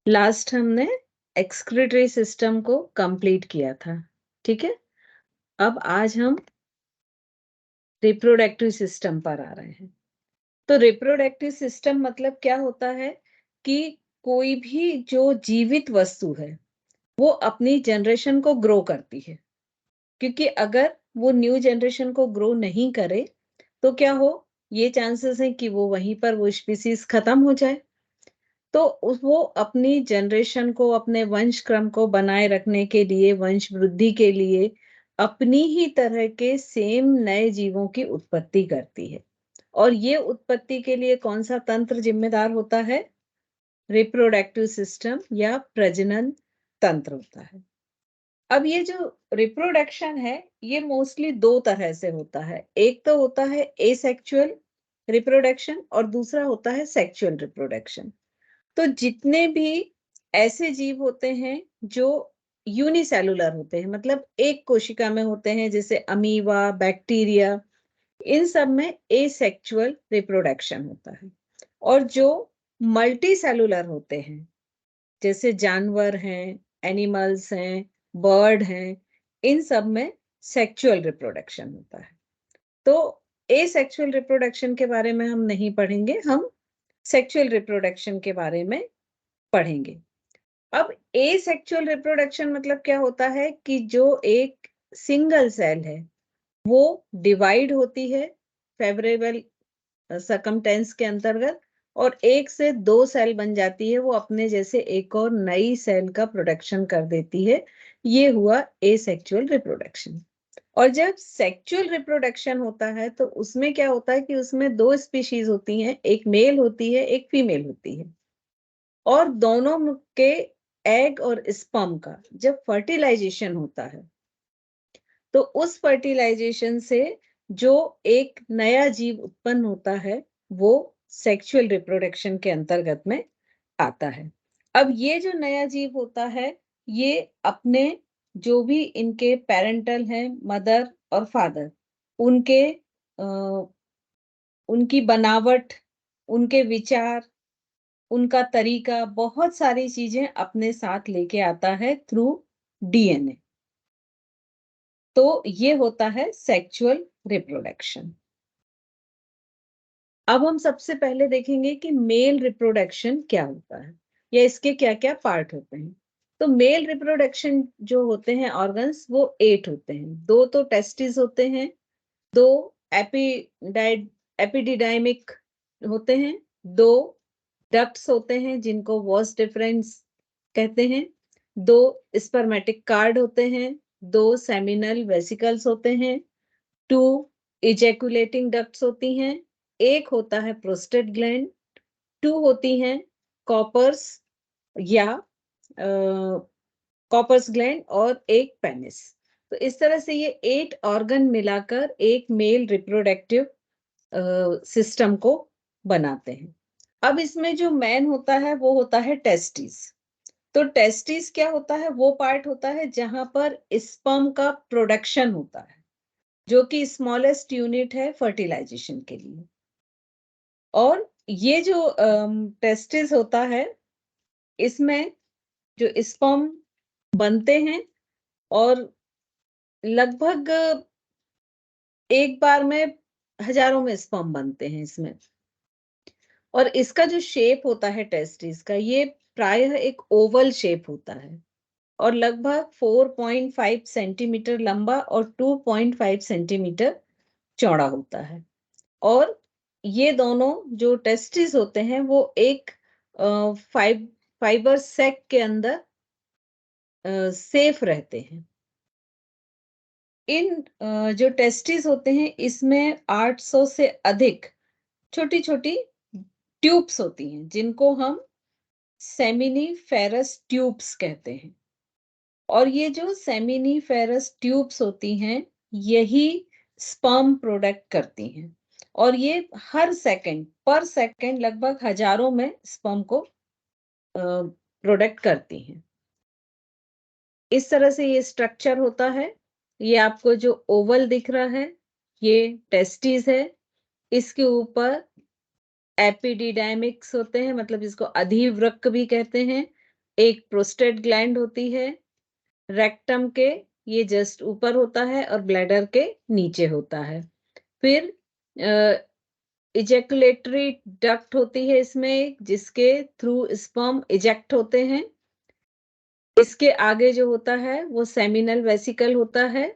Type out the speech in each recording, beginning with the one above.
Last हमने excretory system को complete किया था, ठीक है। अब आज हम रिप्रोडक्टिव सिस्टम पर आ रहे हैं। तो रिप्रोडक्टिव सिस्टम मतलब क्या होता है कि कोई भी जो जीवित वस्तु है वो अपनी जनरेशन को ग्रो करती है, क्योंकि अगर वो न्यू जनरेशन को ग्रो नहीं करे तो क्या हो, ये चांसेस है कि वो वहीं पर वो स्पीसीज खत्म हो जाए। तो वो अपनी जनरेशन को, अपने वंश क्रम को बनाए रखने के लिए, वंश वृद्धि के लिए अपनी ही तरह के सेम नए जीवों की उत्पत्ति करती है। और ये उत्पत्ति के लिए कौन सा तंत्र जिम्मेदार होता है? रिप्रोडक्टिव सिस्टम या प्रजनन तंत्र होता है। अब ये जो रिप्रोडक्शन है ये मोस्टली दो तरह से होता है। एक तो होता है एसेक्सुअल रिप्रोडक्शन और दूसरा होता है सेक्सुअल रिप्रोडक्शन। तो जितने भी ऐसे जीव होते हैं जो यूनिसेलुलर होते हैं, मतलब एक कोशिका में होते हैं, जैसे अमीबा, बैक्टीरिया, इन सब में एसेक्सुअल रिप्रोडक्शन होता है। और जो मल्टी सेलुलर होते हैं, जैसे जानवर हैं, एनिमल्स हैं, बर्ड हैं, इन सब में सेक्सुअल रिप्रोडक्शन होता है। तो एसेक्सुअल रिप्रोडक्शन के बारे में हम नहीं पढ़ेंगे, हम सेक्सुअल रिप्रोडक्शन के बारे में पढ़ेंगे। अब एसेक्सुअल रिप्रोडक्शन मतलब क्या होता है कि जो एक सिंगल सेल है वो डिवाइड होती है फेवरेबल सरकमटेंस के अंतर्गत, और एक से दो सेल बन जाती है, वो अपने जैसे एक और नई सेल का प्रोडक्शन कर देती है। ये हुआ एसेक्सुअल रिप्रोडक्शन। और जब सेक्सुअल रिप्रोडक्शन होता है तो उसमें क्या होता है कि उसमें दो स्पीशीज होती हैं, एक मेल होती है, एक फीमेल होती है। और दोनों के एग और स्पर्म का जब फर्टिलाइजेशन होता है तो उस फर्टिलाइजेशन से जो एक नया जीव उत्पन्न होता है वो सेक्सुअल रिप्रोडक्शन के अंतर्गत में आता है। अब ये जो नया जीव होता है ये अपने जो भी इनके पेरेंटल हैं, मदर और फादर, उनके उनकी बनावट, उनके विचार, उनका तरीका, बहुत सारी चीजें अपने साथ लेके आता है थ्रू डीएनए। तो ये होता है सेक्सुअल रिप्रोडक्शन। अब हम सबसे पहले देखेंगे कि मेल रिप्रोडक्शन क्या होता है या इसके क्या क्या पार्ट होते हैं। तो मेल रिप्रोडक्शन जो होते हैं ऑर्गन्स वो 8 होते हैं। दो तो टेस्टिस होते हैं, दो एपिडिडाइमिक होते हैं, दो डक्ट्स होते हैं जिनको वॉस डिफरेंस कहते हैं, दो स्पर्मेटिक कार्ड होते हैं, दो सेमिनल वेसिकल्स होते हैं, 2 इजैकुलेटिंग डक्ट्स होती हैं, एक होता है प्रोस्टेट ग्लैंड, 2 होती हैं कॉपर्स या कॉपर्स ग्लैंड और एक पेनिस। तो इस तरह से ये 8 ऑर्गन मिलाकर एक मेल रिप्रोडक्टिव सिस्टम को बनाते हैं। अब इसमें जो मैन होता है वो होता है टेस्टिस। तो टेस्टिस क्या होता है? वो पार्ट होता है जहां पर स्पर्म का प्रोडक्शन होता है, जो कि स्मॉलेस्ट यूनिट है फर्टिलाइजेशन के लिए। और ये जो टेस्टिस होता है इसमें जो स्पर्म बनते हैं और लगभग एक बार में हजारों में स्पर्म बनते हैं इसमें। और इसका जो शेप होता है टेस्टिस का, ये प्रायः एक ओवल शेप होता है और लगभग 4.5 सेंटीमीटर लंबा और 2.5 सेंटीमीटर चौड़ा होता है। और ये दोनों जो टेस्टिस होते हैं वो एक फाइबर सैक के अंदर सेफ रहते हैं। इन जो टेस्टिस होते हैं इसमें 800 से अधिक छोटी छोटी ट्यूब्स होती हैं जिनको हम सेमिनीफेरस ट्यूब्स कहते हैं। और ये जो सेमिनीफेरस ट्यूब्स होती हैं यही स्पर्म प्रोडक्ट करती हैं। और ये हर सेकंड पर सेकंड लगभग हजारों में स्पर्म को प्रोडक्ट करती हैं। इस तरह से ये स्ट्रक्चर होता है। ये आपको जो ओवल दिख रहा है ये टेस्टिस है। इसके ऊपर एपिडिडाइमिक्स होते हैं, मतलब जिसको अधिवृक्क भी कहते हैं, एक प्रोस्टेट ग्लैंड होती है, रेक्टम के ये जस्ट ऊपर होता है और ब्लैडर के नीचे होता है। फिर इजैकुलेटरी डक्ट होती है इसमें, जिसके थ्रू स्पर्म इजेक्ट होते हैं। इसके आगे जो होता है वो सेमिनल वेसिकल होता है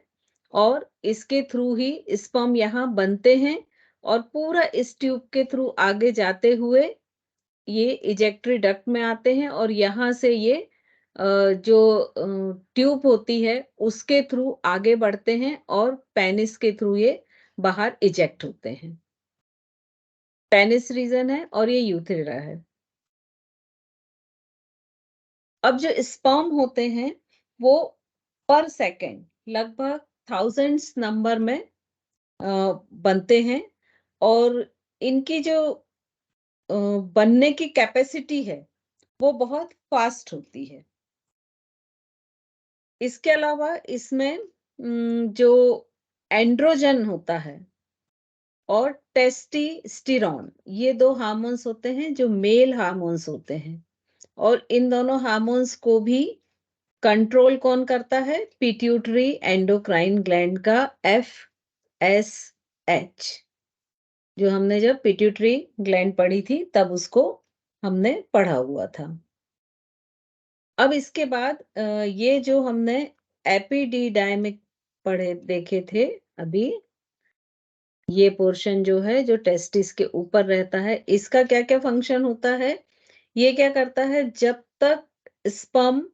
और इसके थ्रू ही स्पर्म यहाँ बनते हैं और पूरा इस ट्यूब के थ्रू आगे जाते हुए ये इजेक्टरी डक्ट में आते हैं और यहाँ से ये जो ट्यूब होती है उसके थ्रू आगे बढ़ते हैं और पेनिस के थ्रू ये बाहर इजेक्ट होते हैं। पेनिस रीजन है और ये यूथेरा है। अब जो स्पर्म होते हैं वो पर सेकेंड लगभग थाउजेंड्स नंबर में बनते हैं और इनकी जो बनने की कैपेसिटी है वो बहुत फास्ट होती है। इसके अलावा इसमें जो एंड्रोजन होता है और टेस्टोस्टेरोन, ये दो हार्मोन्स होते हैं जो मेल हार्मोन्स होते हैं और इन दोनों हार्मोन्स को भी कंट्रोल कौन करता है? पिट्यूटरी एंडोक्राइन ग्लैंड का FSH। जो हमने जब पिट्यूटरी ग्लैंड पढ़ी थी तब उसको हमने पढ़ा हुआ था। अब इसके बाद ये जो हमने एपिडिडायमिक पढ़े देखे थे अभी, ये पोर्शन जो है जो टेस्टिस के ऊपर रहता है, इसका क्या-क्या फंक्शन होता है? ये क्या करता है, जब तक स्पर्म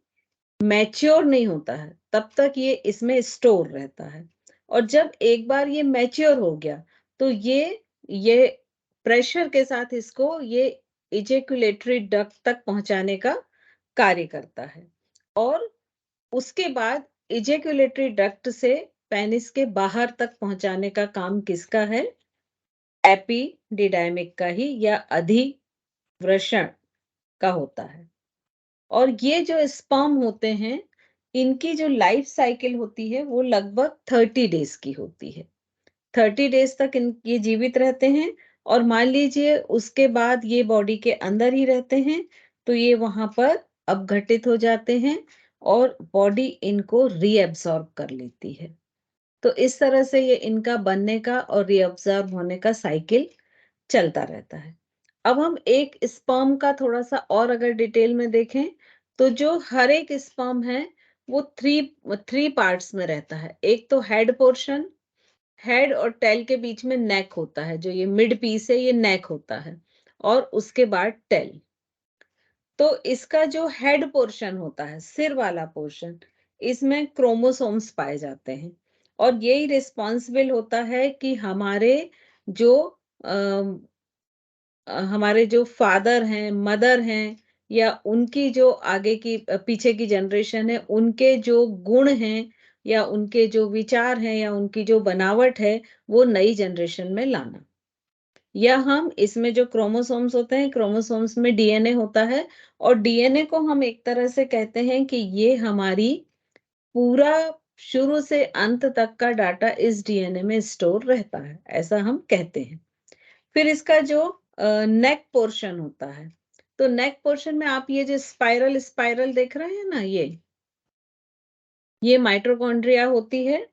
मैच्योर नहीं होता है, तब तक ये इसमें स्टोर रहता है और जब एक बार ये मैच्योर हो गया, तो ये प्रेशर के साथ इसको ये इजैकुलेटरी डक्ट तक पहुंचाने का कार्य करता है और उसके बाद इजैकुलेटरी डक्ट से पेनिस के बाहर तक पहुंचाने का काम किसका है? एपिडिडायमिक का ही या अधिवृषण का होता है। और ये जो स्पर्म होते हैं, इनकी जो लाइफ साइकिल होती है वो लगभग 30 डेज की होती है। 30 डेज तक ये जीवित रहते हैं और मान लीजिए उसके बाद ये बॉडी के अंदर ही रहते हैं, तो ये वहां पर अपघटित हो जाते हैं और बॉडी इनको रीअब्सॉर्ब कर लेती है। तो इस तरह से ये इनका बनने का और रीअब्सॉर्ब होने का साइकिल चलता रहता है। अब हम एक स्पर्म का थोड़ा-सा और अगर डिटेल में देखें, तो जो हर एक स्पर्म है, वो 3 पार्ट्स में रहता है। एक तो हेड पोर्शन, हेड और टेल के बीच में नेक होता है, जो ये मिड पीस है, ये नेक होता है और उसके बाद टेल। तो इसका जो हेड पोर्शन होता है, सिर वाला पोर्शन, इसमें क्रोमोसोम्स पाए जाते हैं और यही रिस्पॉन्सिबल होता है कि जो अ, हमारे जो फादर हैं, मदर हैं या उनकी जो आगे की पीछे की जनरेशन है, उनके जो गुण हैं या उनके जो विचार हैं या उनकी जो बनावट है, वो नई जनरेशन में लाना। या हम इसमें जो क्रोमोसोम्स होते हैं, क्रोमोसोम्स में डीएनए होता है और डीएनए को हम एक तरह से कहते हैं कि ये हमारी पूरा शुरू से अंत तक का डाटा इस डीएनए में स्टोर रहता है, ऐसा हम कहते हैं। फिर इसका जो नेक पोर्शन होता है, तो नेक पोर्शन में आप ये जो स्पाइरल स्पाइरल देख रहे हैं ना, ये माइटोकॉन्ड्रिया होती है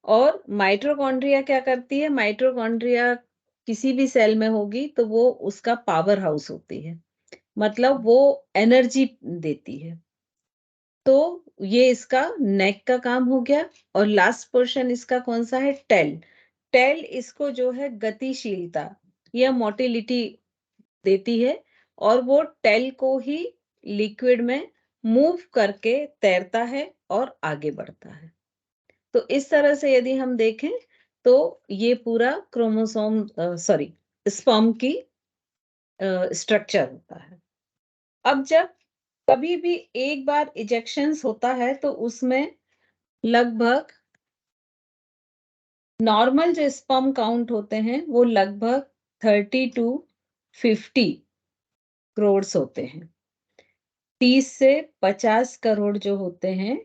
और माइटोकॉन्ड्रिया क्या करती है? माइटोकॉन्ड्रिया किसी भी सेल में होगी तो वो उसका पावर हाउस होती है, मतलब वो एनर्जी देती है। तो ये इसका नेक का काम हो गया और लास्ट पोर्शन इसका कौन सा है? टेल। टेल इसको जो है गतिशीलता या मोटिलिटी देती है और वो टेल को ही लिक्विड में मूव करके तैरता है और आगे बढ़ता है। तो इस तरह से यदि हम देखें तो ये पूरा स्पर्म की स्ट्रक्चर होता है। अब जब कभी भी एक बार इजेक्शंस होता है तो उसमें लगभग नॉर्मल जो स्पर्म काउंट होते हैं वो लगभग 30 टू 50 करोड़ होते हैं। 30 से 50 करोड़ जो होते हैं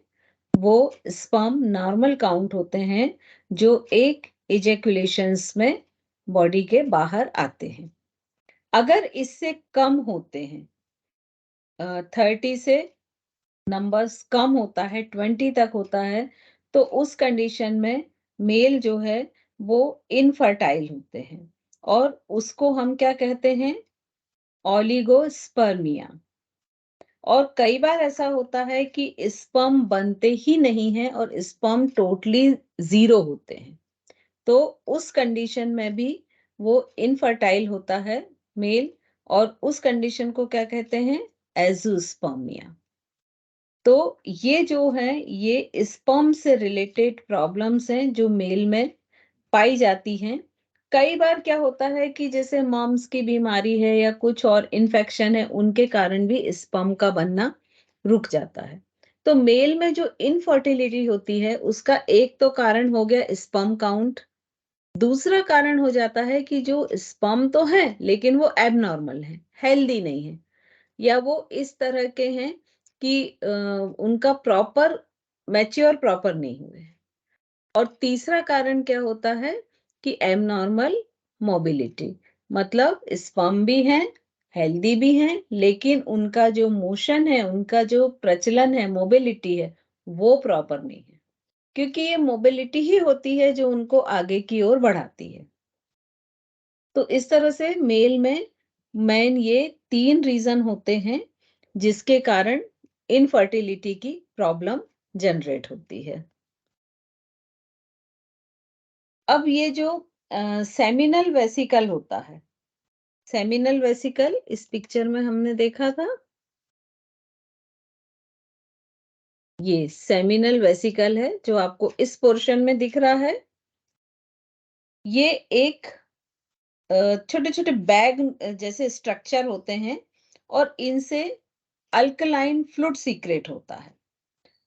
वो स्पर्म नॉर्मल काउंट होते हैं जो एक इजैकुलेशंस में बॉडी के बाहर आते हैं। अगर इससे कम होते हैं 30 से नंबर्स कम होता है, 20 तक होता है, तो उस कंडीशन में मेल जो है वो इनफर्टाइल होते हैं और उसको हम क्या कहते हैं? ओलिगोस्पर्मिया। और कई बार ऐसा होता है कि स्पर्म बनते ही नहीं हैं और स्पर्म टोटली ज़ीरो होते हैं। तो उस कंडीशन में भी वो इनफर्टाइल होता है मेल और उस कंडीशन को क्या कहते हैं? एज़ोस्पर्मिया। तो ये जो है ये स्पर्म से रिलेटेड प्रॉब्लम्स हैं जो मेल में पाई जाती हैं। कई बार क्या होता है कि जैसे मम्स की बीमारी है या कुछ और इन्फेक्शन है, उनके कारण भी स्पर्म का बनना रुक जाता है। तो मेल में जो इनफर्टिलिटी होती है, उसका एक तो कारण हो गया स्पर्म काउंट, दूसरा कारण हो जाता है कि जो स्पर्म तो है, लेकिन वो एबनॉर्मल है, हेल्दी नहीं है या वो इस तरह के हैं कि उनका प्रॉपर मैच्योर प्रॉपर नहीं हुए हैं। और तीसरा कारण क्या होता है कि एबनॉर्मल मोबिलिटी, मतलब स्पर्म भी हैं, हेल्दी भी हैं, लेकिन उनका जो मोशन है, उनका जो प्रचलन है, मोबिलिटी है, वो प्रॉपर नहीं है। क्योंकि ये मोबिलिटी ही होती है जो उनको आगे की ओर बढ़ाती है। तो इस तरह से मेल में मेन ये 3 रीज़न होते हैं, जिसके कारण इनफर्टिलिटी की प्रॉब्लम जनरेट होती है। अब ये जो सेमिनल वेसिकल होता है, सेमिनल वेसिकल इस पिक्चर में हमने देखा था, ये सेमिनल वेसिकल है जो आपको इस पोर्शन में दिख रहा है। ये एक छोटे-छोटे बैग जैसे स्ट्रक्चर होते हैं और इनसे अल्कलाइन फ्लूइड सीक्रेट होता है।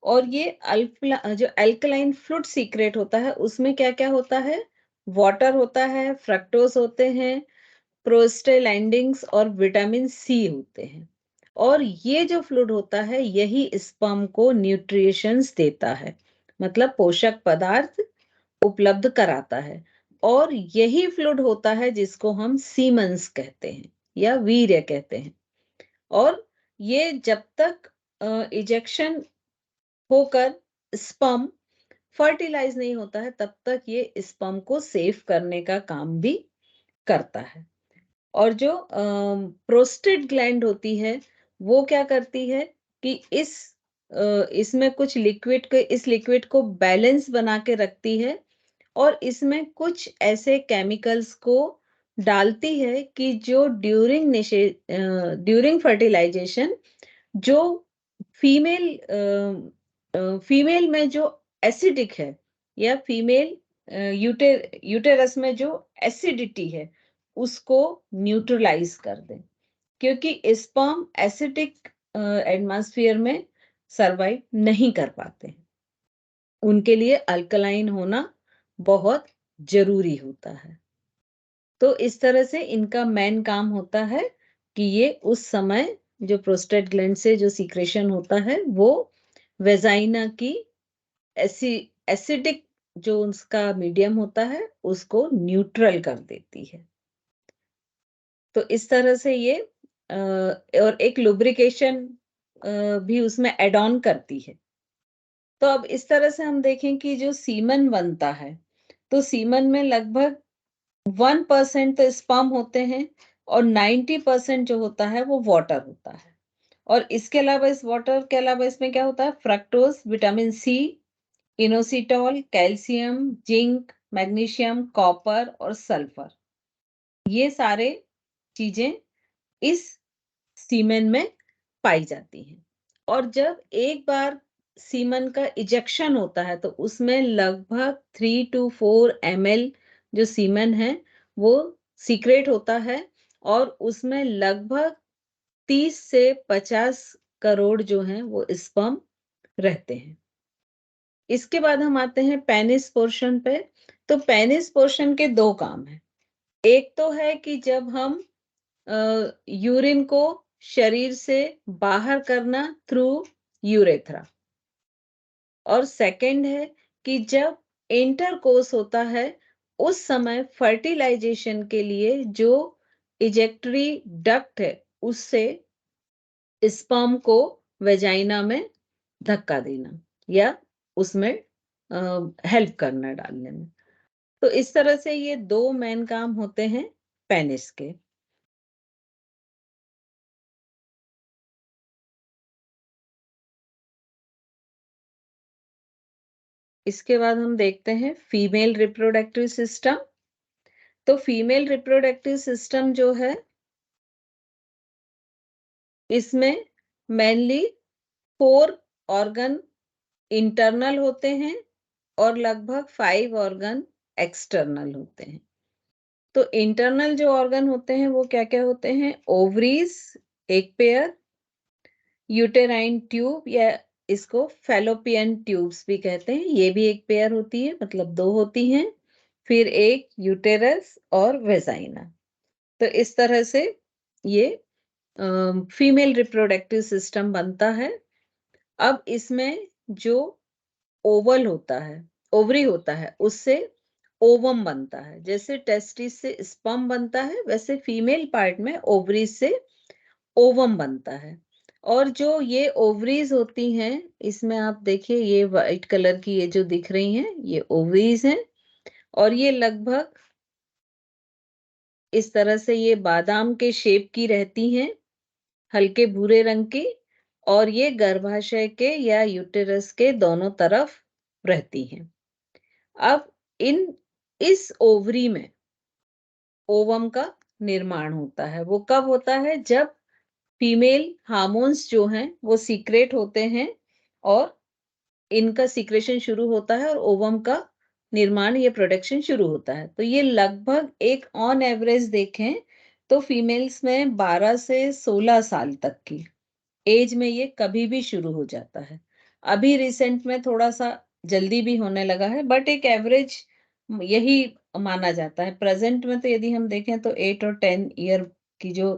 और ये जो अल्कलाइन फ्लूइड सीक्रेट होता है, उसमें क्या-क्या होता है? वाटर होता है, फ्रक्टोज होते हैं, प्रोस्टाग्लैंडिन्स और विटामिन सी होते हैं। और ये जो फ्लूइड होता है, यही स्पर्म को न्यूट्रिशंस देता है, मतलब पोषक पदार्थ उपलब्ध कराता है। और यही फ्लूइड होता है जिसको हम सीमेंस कहते हैं या वीर्य कहते हैं। और ये जब तक इजेक्शन होकर स्पर्म फर्टिलाइज नहीं होता है, तब तक ये स्पर्म को सेव करने का काम भी करता है। और जो प्रोस्टेट ग्लैंड होती है, वो क्या करती है कि इसमें कुछ लिक्विड को इस लिक्विड को बैलेंस बना के रखती है और इसमें कुछ ऐसे केमिकल्स को डालती है कि जो ड्यूरिंग फर्टिलाइजेशन जो फीमेल में जो एसिडिक है या फीमेल यूटेरस में जो एसिडिटी है, उसको न्यूट्रलाइज कर दें। क्योंकि स्पर्म एसिडिक एटमॉस्फेयर में सरवाइव नहीं कर पाते हैं। उनके लिए अल्कलाइन होना बहुत ज़रूरी होता है। तो इस तरह से इनका मेन काम होता है कि ये उस समय जो प्रोस्टेट ग्लैंड से जो सीक्रेशन होता है, वो वेजाइना की एसि एसिडिक जो उसका मीडियम होता है, उसको न्यूट्रल कर देती है। तो इस तरह से ये और एक लुब्रिकेशन भी उसमें ऐड ऑन करती है। तो अब इस तरह से हम देखें कि जो सीमन बनता है, तो सीमन में लगभग 1% तो स्पर्म होते हैं और 90% जो होता है वो वाटर होता है। और इसके अलावा इस वाटर के अलावा इसमें क्या होता है? Fructose, vitamin C, inositol, calcium, zinc, magnesium, copper और सल्फर। ये सारे चीजें इस सीमेन में पाई जाती हैं। और जब एक बार सीमन का इजेक्शन होता है, तो उसमें लगभग 3 टू 4 ml जो सीमन है, वो सीक्रेट होता है और उसमें लगभग 30 से 50 करोड़ जो हैं, वो स्पर्म रहते हैं। इसके बाद हम आते हैं पेनिस पोर्शन पे। तो पेनिस पोर्शन के 2 काम हैं। एक तो है कि जब हम यूरिन को शरीर से बाहर करना थ्रू यूरेथ्रा, और सेकंड है कि जब इंटरकोर्स होता है, उस समय फर्टिलाइजेशन के लिए जो इजेक्टरी डक्ट है, उससे स्पर्म को वेजाइना में धक्का देना या उसमें हेल्प करना डालने में। तो इस तरह से ये 2 मेन काम होते हैं पेनिस के। इसके बाद हम देखते हैं फीमेल रिप्रोडक्टिव सिस्टम। तो फीमेल रिप्रोडक्टिव सिस्टम जो है, इसमें मेनली 4 ऑर्गन इंटरनल होते हैं और लगभग 5 ऑर्गन एक्सटर्नल होते हैं। तो इंटरनल जो ऑर्गन होते हैं वो क्या-क्या होते हैं? ओवरीज एक पेयर, यूटेराइन ट्यूब या इसको फैलोपियन ट्यूब्स भी कहते हैं, ये भी एक पेयर होती है, मतलब 2 होती हैं। फिर एक यूटेरस और वेजाइना। तो इस तरह से ये फीमेल रिप्रोडक्टिव सिस्टम बनता है। अब इसमें जो ओवल होता है, ओवरी होता है, उससे ओवम बनता है। जैसे टेस्टिस से स्पर्म बनता है, वैसे फीमेल पार्ट में ओवरी से ओवम बनता है। और जो ये ओवरीज होती हैं, इसमें आप देखिए ये व्हाइट कलर की ये जो दिख रही हैं, ये ओवरीज हैं और ये लगभग इस तरह से ये बादाम के शेप की रहती हैं, हल्के भूरे रंग की, और ये गर्भाशय के या यूटेरस के दोनों तरफ रहती हैं। अब इस ओवरी में ओवम का निर्माण होता है। वो कब होता है? जब फीमेल हार्मोन्स जो हैं वो सीक्रेट होते हैं और इनका सीक्रेशन शुरू होता है और ओवम का निर्माण, ये प्रोडक्शन शुरू होता है। तो ये लगभग एक ऑन एवरेज देखें तो फीमेल्स में 12 से 16 साल तक की एज में ये कभी भी शुरू हो जाता है। अभी रिसेंट में थोड़ा-सा जल्दी भी होने लगा है, बट एक एवरेज यही माना जाता है। प्रेज़ेंट में तो यदि हम देखें तो 8 और 10 ईयर की जो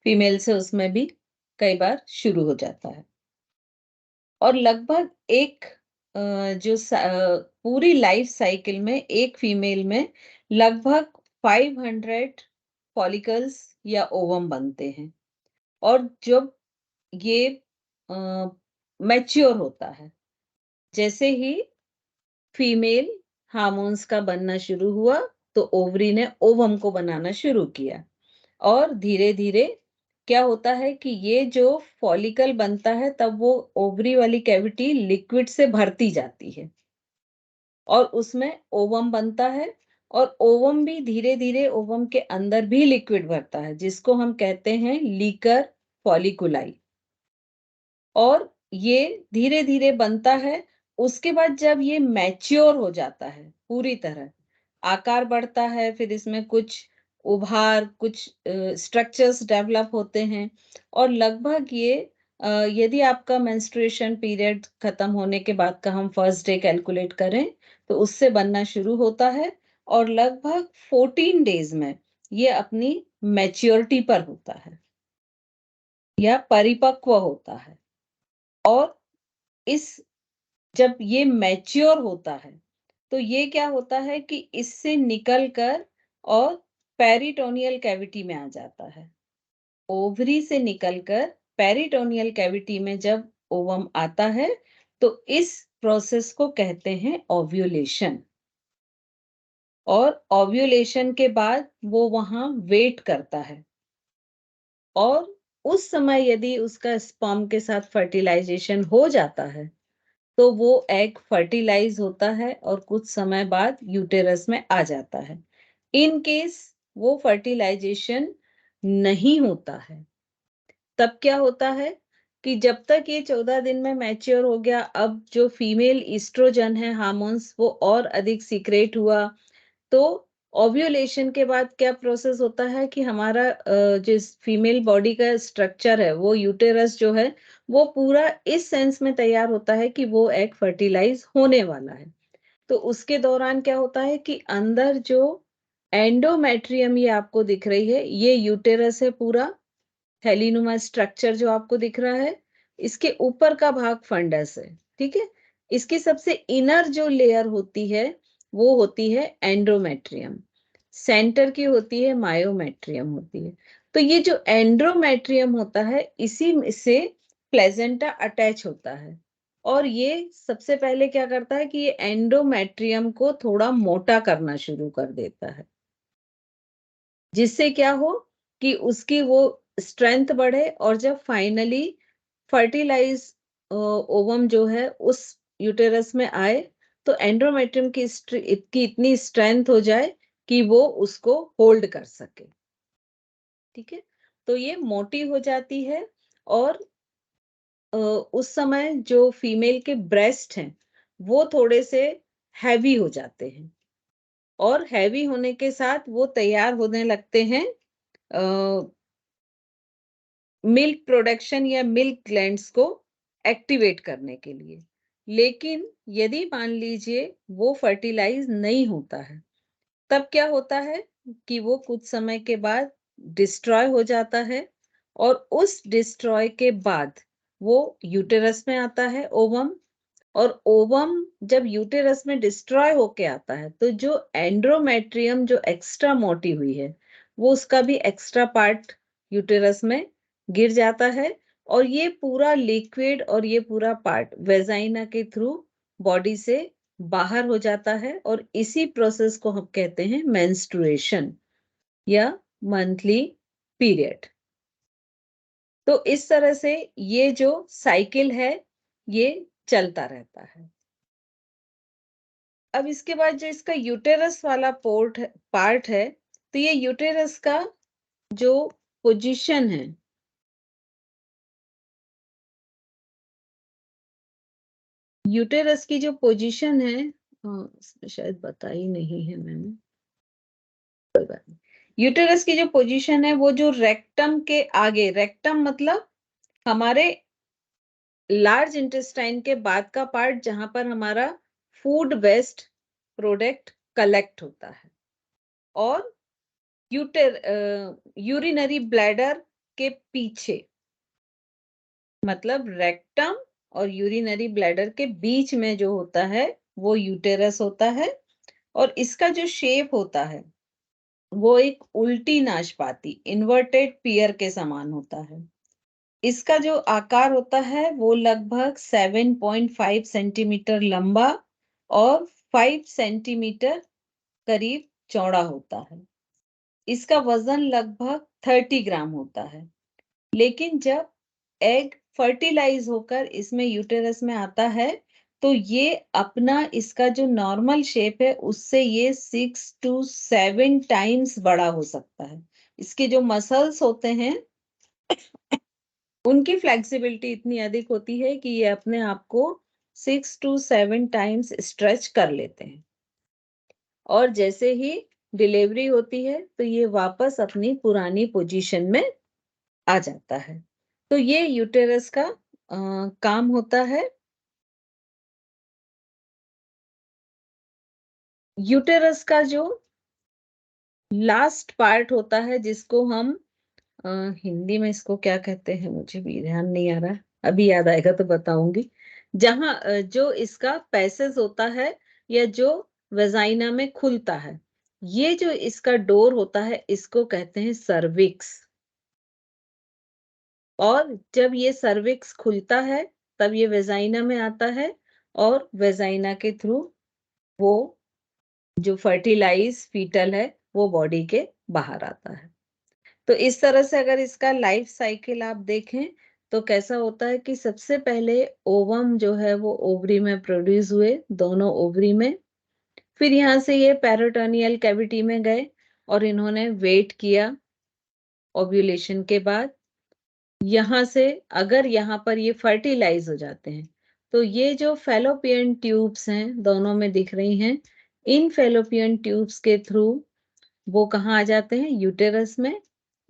फीमेल्स है उसमें भी कई बार शुरू हो जाता है। और लगभग एक पूरी लाइफ साइकिल में एक फीमेल में लगभग 500 फॉलिकल्स या ओवम बनते हैं। और जब ये मैच्योर होता है, जैसे ही फीमेल हार्मोन्स का बनना शुरू हुआ, तो ओवरी ने ओवम को बनाना शुरू किया और धीरे-धीरे क्या होता है कि ये जो फॉलिकल बनता है, तब वो ओवरी वाली कैविटी लिक्विड से भरती जाती है और उसमें ओवम बनता है और ओवम भी धीरे-धीरे ओवम के अंदर भी लिक्विड भरता है, जिसको हम कहते हैं लीकर फॉलिकुलाई। और ये धीरे-धीरे बनता है। उसके बाद जब ये मैच्योर हो जाता है पूरी तरह, आकार बढ़ता है, फिर इसमें कुछ उभार, कुछ स्ट्रक्चर्स डेवलप होते हैं और लगभग ये यदि आपका मेंस्ट्रुएशन पीरियड खत्म होने के बाद का हम फर्स्ट डे कैलकुलेट करें, तो उससे बनना शुरू होता है और लगभग 14 डेज़ में ये अपनी मैच्योरिटी पर होता है या परिपक्व होता है। और इस जब ये मैच्योर होता है, तो ये क्या होता है कि इससे निकल कर और पेरिटोनियल कैविटी में आ जाता है। ओवरी से निकलकर पेरिटोनियल कैविटी में जब ओवम आता है, तो इस प्रोसेस को कहते हैं ओव्यूलेशन। और ओव्यूलेशन के बाद वो वहाँ वेट करता है और उस समय यदि उसका स्पर्म के साथ फर्टिलाइजेशन हो जाता है, तो वो एग फर्टिलाइज होता है और कुछ समय बाद यूटेरस में आ जाता है। इन केस वो फर्टिलाइजेशन नहीं होता है, तब क्या होता है कि जब तक ये 14 दिन में मैच्योर हो गया, अब जो फीमेल एस्ट्रोजन है हार्मोन्स वो और अधिक सीक्रेट हुआ। तो ओव्यूलेशन के बाद क्या प्रोसेस होता है कि हमारा जिस फीमेल बॉडी का स्ट्रक्चर है, वो यूटेरस जो है, वो पूरा इस सेंस में तैयार होता है कि वो एग फर्टिलाइज होने वाला है। तो उसके दौरान क्या होता है कि अंदर जो एंडोमेट्रियम ये आपको दिख रही है, ये यूटेरस है पूरा, थैलीनुमा स्ट्रक्चर जो आपको दिख रहा है, इसके ऊपर का भाग फंडस है, ठीक है? इसकी सबसे इनर जो लेयर होती है, वो होती है एंडोमेट्रियम। सेंटर की होती है मायोमेट्रियम होती है। तो ये जो एंड्रोमेट्रियम होता है, इसी में से प्लेजेंटा अटैच होता है और ये सबसे पहले क्या करता है कि ये एंडोमेट्रियम को थोड़ा मोटा करना शुरू कर देता है, जिससे क्या हो कि उसकी वो स्ट्रेंथ बढ़े और जब फाइनली फर्टिलाइज ओवम जो है उस यूटेरस में आए, तो एंडोमेट्रियम की इतनी स्ट्रेंथ हो जाए कि वो उसको होल्ड कर सके। ठीक है, तो ये मोटी हो जाती है और उस समय जो फीमेल के ब्रेस्ट हैं वो थोड़े से हैवी हो जाते हैं और हैवी होने के साथ वो तैयार होने लगते हैं मिल्क प्रोडक्शन या मिल्क ग्लैंड्स को एक्टिवेट करने के लिए। लेकिन यदि मान लीजिए वो फर्टिलाइज नहीं होता है, तब क्या होता है कि वो कुछ समय के बाद डिस्ट्रॉय हो जाता है और उस डिस्ट्रॉय के बाद वो यूटेरस में आता है ओवम, और ओवम जब यूटेरस में डिस्ट्रॉय होके आता है तो जो एंड्रोमेट्रियम जो एक्स्ट्रा मोटी हुई है वो उसका भी एक्स्ट्रा पार्ट यूटेरस में गिर जाता है और ये पूरा लिक्विड और ये पूरा पार्ट वेजाइना के थ्रू बॉडी से बाहर हो जाता है और इसी प्रोसेस को हम कहते हैं मेंस्ट्रुएशन या मंथली पीरियड। तो इस तरह से ये जो साइकिल है ये चलता रहता है। अब इसके बाद जो इसका यूटेरस वाला पार्ट है, तो ये यूटेरस का जो पोजीशन है, यूटेरस की जो पोजीशन है, इसमें शायद बताई नहीं है मैंने, कोई बात नहीं। यूटेरस की जो पोजीशन है वो जो रेक्टम के आगे, रेक्टम मतलब हमारे लार्ज इंटेस्टाइन के बाद का पार्ट जहां पर हमारा फूड वेस्ट प्रोडक्ट कलेक्ट होता है, और यूरिनरी ब्लैडर के पीछे, मतलब रेक्टम और यूरिनरी ब्लैडर के बीच में जो होता है वो यूटेरस होता है और इसका जो शेप होता है वो एक उल्टी नाशपाती इन्वर्टेड पियर के समान होता है। इसका जो आकार होता है वो लगभग 7.5 सेंटीमीटर लंबा और 5 सेंटीमीटर करीब चौड़ा होता है। इसका वजन लगभग 30 ग्राम होता है। लेकिन जब एग फर्टिलाइज होकर इसमें यूटेरस में आता है तो ये अपना इसका जो नॉर्मल शेप है उससे ये 6 to 7 टाइम्स बड़ा हो सकता है। इसके जो मसल्स होते हैं उनकी फ्लेक्सिबिलिटी इतनी अधिक होती है कि ये अपने आप को 6 to 7 टाइम्स स्ट्रेच कर लेते हैं और जैसे ही डिलीवरी होती है तो ये वापस अपनी पुरानी पोजीशन में आ जाता है। तो ये यूटेरस का काम होता है। यूटेरस का जो लास्ट पार्ट होता है जिसको हम अ, हिंदी में इसको क्या कहते हैं मुझे भी ध्यान नहीं आ रहा, अभी याद आएगा तो बताऊंगी। जहां जो इसका पैसेज होता है या जो वेजाइना में खुलता है, ये जो इसका डोर होता है इसको कहते हैं सर्विक्स। और जब ये सर्विक्स खुलता है तब ये वेजाइना में आता है और वेजाइना के थ्रू वो जो फर्टिलाइज फीटल है वो बॉडी के बाहर आता है। तो इस तरह से अगर इसका लाइफ साइकिल आप देखें तो कैसा होता है कि सबसे पहले ओवम जो है वो ओवरी में प्रोड्यूस हुए, दोनों ओवरी में। फिर यहाँ से ये पेरिटोनियल कैविटी में गए और इन्होंने वेट किया ओव्यूलेशन के बाद। यहाँ से अगर यहाँ पर ये फर्टिलाइज हो जाते हैं तो ये जो फेलोपियन ट्यूब्स हैं दोनों में दिख रही हैं, इन फेलोपियन ट्यूब्स के थ्रू वो कहाँ आ जाते हैं, यूटेरस में।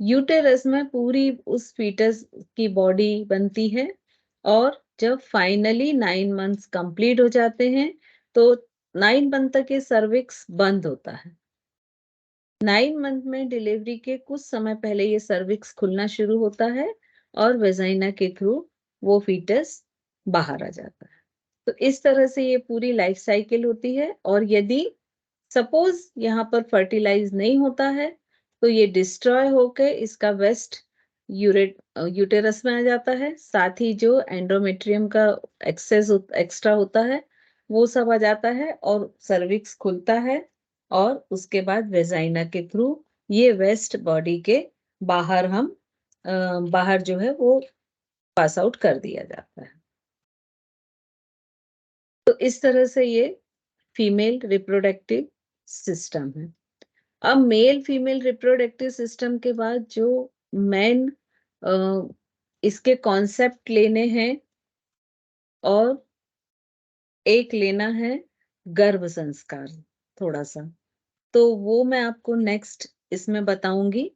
यूटेरस में पूरी उस फीटस की बॉडी बनती है और जब फाइनली 9 मंथ्स कंप्लीट हो जाते हैं तो 9 मंथ तक ये सर्विक्स बंद होता है। 9 मंथ में डिलीवरी के कुछ समय पहले ये सर्विक्स खुलना शुरू होता है और वेजाइना के थ्रू वो फीटस बाहर आ जाता है। तो इस तरह से ये पूरी लाइफ साइकिल होती है और यदि सपोज यहाँ पर फर्टिलाइज नहीं होता है तो ये डिस्ट्रॉय होके इसका वेस्ट यूटेरस में आ जाता है। साथ ही जो एंडोमेट्रियम का एक्स्ट्रा होता है वो सब आ जाता है और सर्विक्स खुलता है और उसके बाद वेजाइना के थ्रू ये वेस्ट बॉडी के बाहर बाहर जो है वो पास आउट कर दिया जाता है। तो इस तरह से ये फीमेल रिप्रोडक्टिव सिस्टम है। अब मेल फीमेल रिप्रोडक्टिव सिस्टम के बाद जो मेन इसके कॉन्सेप्ट लेने हैं और एक लेना है गर्भ संस्कार थोड़ा सा, तो वो मैं आपको नेक्स्ट इसमें बताऊंगी।